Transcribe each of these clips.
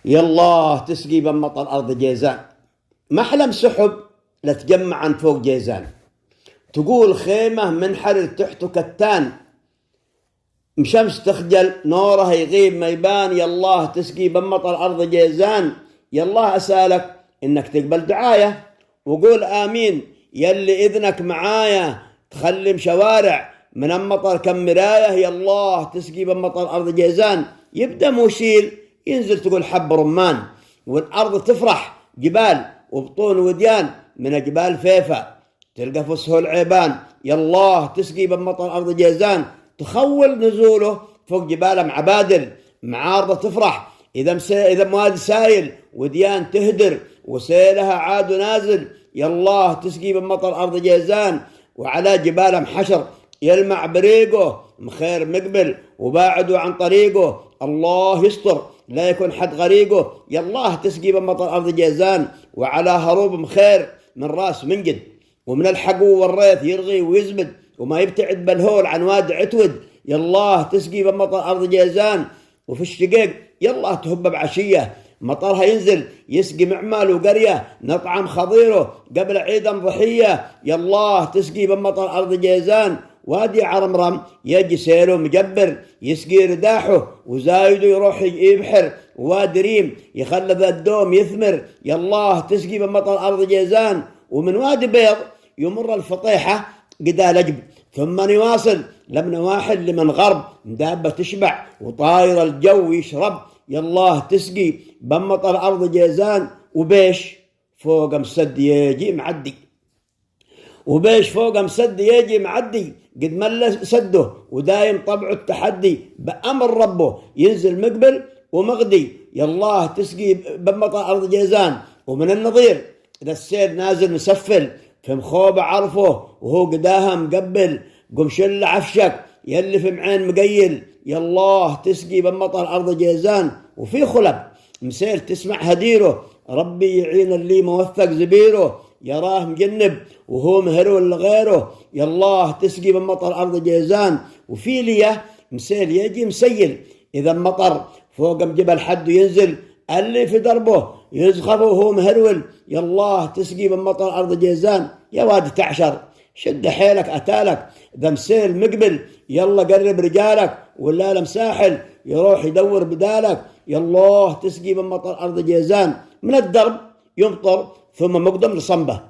يالله تسقي بمطر أرض جيزان. محلم سحب لتجمع عن فوق جيزان، تقول خيمة منحرر تحته كتان، مشمس تخجل نورها يغيب ما يبان. يالله تسقي بمطر أرض جيزان. يالله أسألك إنك تقبل دعاية وقول آمين. يلي إذنك معايا تخلم شوارع من المطر كم مراية. يالله تسقي بمطر أرض جيزان. يبدأ موشيل ينزل تقول حب رمان، والأرض تفرح جبال وبطون وديان من جبال فيفا تلقى فسه العيبان. يالله تسقي بمطر أرض جيزان. تخول نزوله فوق جبال معبادل معارضة تفرح. إذا مواد سايل وديان تهدر وسيلها عاد نازل. يالله تسقي بمطر أرض جيزان. وعلى جبال محشر يلمع بريقه مخير مقبل وباعدوا عن طريقه. الله يستر لا يكون حد غريقه. يالله تسقي بمطر أرض جيزان. وعلى هروب مخير من راس منجد ومن الحقو والريث يرغي ويزبد وما يبتعد بالهول عن واد عتود. يالله تسقي بمطر أرض جيزان. وفي الشقيق يالله تهب بعشية مطرها ينزل يسقي معمال وقرية نطعم خضيره قبل عيد ضحية. يالله تسقي بمطر أرض جيزان. وادي عرمرم يجي سيله مجبر يسقي رداحه وزايده يروح يبحر. وادي ريم يخلى ذا الدوم يثمر. يالله تسقي بمطر أرض جيزان. ومن وادي بيض يمر الفطيحة قدا لجب ثم يواصل لمن واحد لمن غرب دابة تشبع وطاير الجو يشرب. يالله تسقي بمطر أرض جيزان. وبيش فوق مسد يجي معدي، وبيش فوق مسد يجي معدي قد مل سده ودايم طبعه التحدي بأمر ربه ينزل مقبل ومغدي. يالله تسقي بمطر أرض جيزان. ومن النظير إذا السيل نازل مسفل في مخوبة عرفه وهو قداها مقبل قم شل عفشك يلي في معين مقيل. يالله تسقي بمطر أرض جيزان. وفي خلب مسير تسمع هديره ربي يعين اللي موثق زبيره يراه مجنب وهو مهرول لغيره. يالله تسقي بمطر أرض جيزان. وفي ليه مسير يجي مسيل إذا مطر فوق جبل حد ينزل اللي في دربه يزخف وهو مهرول. يالله تسقي بمطر أرض جيزان. يا وادي تعشر شد حيلك أتالك ذا مسيل مقبل يلا قرب رجالك ولا لمساحل يروح يدور بدالك. يالله تسقي بمطر أرض جيزان. من الدرب يمطر ثم مقدم لصنبه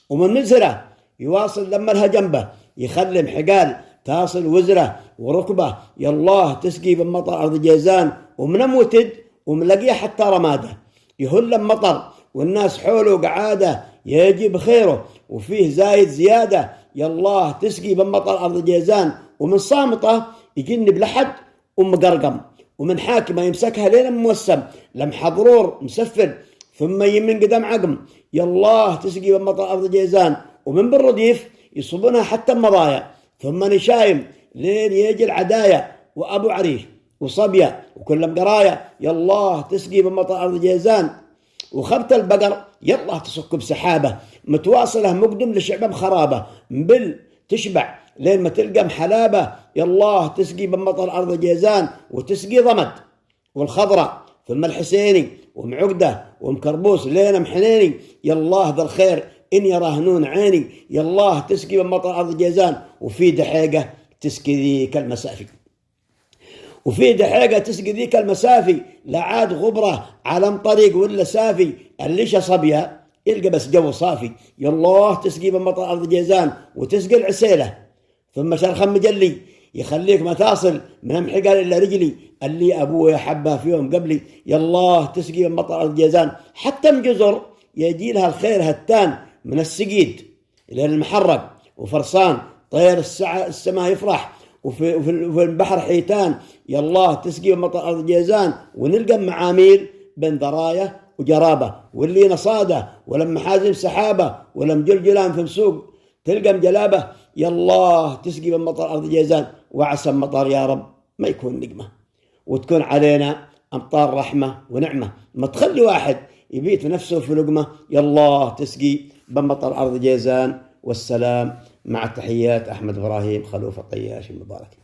ومن نزره يواصل لما لها جنبه يخلم حقال تصل وزره وركبه. يالله تسقي بمطر أرض جيزان. ومن موتد وملقيه حتى رماده يهل مطر والناس حوله قعاده يجي بخيره وفيه زايد زياده. يالله تسقي بمطر أرض جيزان. ومن صامته يجنب لحد ومقرقم ومن حاكمه يمسكها لين موسم لم حضرور مسفل ثم يمن قدام عقم. يالله تسقي بمطر أرض جيزان. ومن بالرديف يصبونها حتى المضايا ثم نشايم لين يجي العدايا وأبو عريش وصبية وكلهم قرايا. يالله تسقي بمطر أرض جيزان. وخبت البقر يالله تصك بسحابة متواصلة مقدم لشعبة خرابة مبل تشبع لين ما تلقى محلابة. يالله تسقي بمطر أرض جيزان. وتسقي ضمد والخضرة ثم الحسيني ومعقدة ومكربوس لين محنيني. يالله ذا الخير إن يراهنون عيني. يالله تسقي بمطر أرض جيزان. وفي دحيقة تسقي ذيك المسافي، وفي دحيقة تسقي ذيك المسافي لا عاد غبرة على طريق ولا سافي الليش صبيها يلقى بس جو صافي. يالله تسقي بمطر أرض جيزان. وتسقي العسيلة ثم شرخا مجلي يخليك ما تصل من محقال إلا رجلي اللي أبوه حبها في يوم قبلي. يالله تسقي بمطر أرض جيزان. حتى مجزر يجي لها الخير هتان من السقيد إلى المحرق وفرسان طير السماء يفرح وفي البحر حيتان. يالله تسقي بمطر أرض جيزان. ونلقى معاميل بين ضرايا وجرابة واللي نصادة ولم محازم سحابة ولم جلجلان في السوق تلقى مجلابة. يالله تسقي بمطر أرض جيزان. وعسى مطر يا رب ما يكون نقمة وتكون علينا أمطار رحمة ونعمة ما تخلي واحد يبيت نفسه في لقمة. يالله تسقي بمطر أرض جيزان. والسلام مع تحيات أحمد إبراهيم خلوف الطياش المبارك.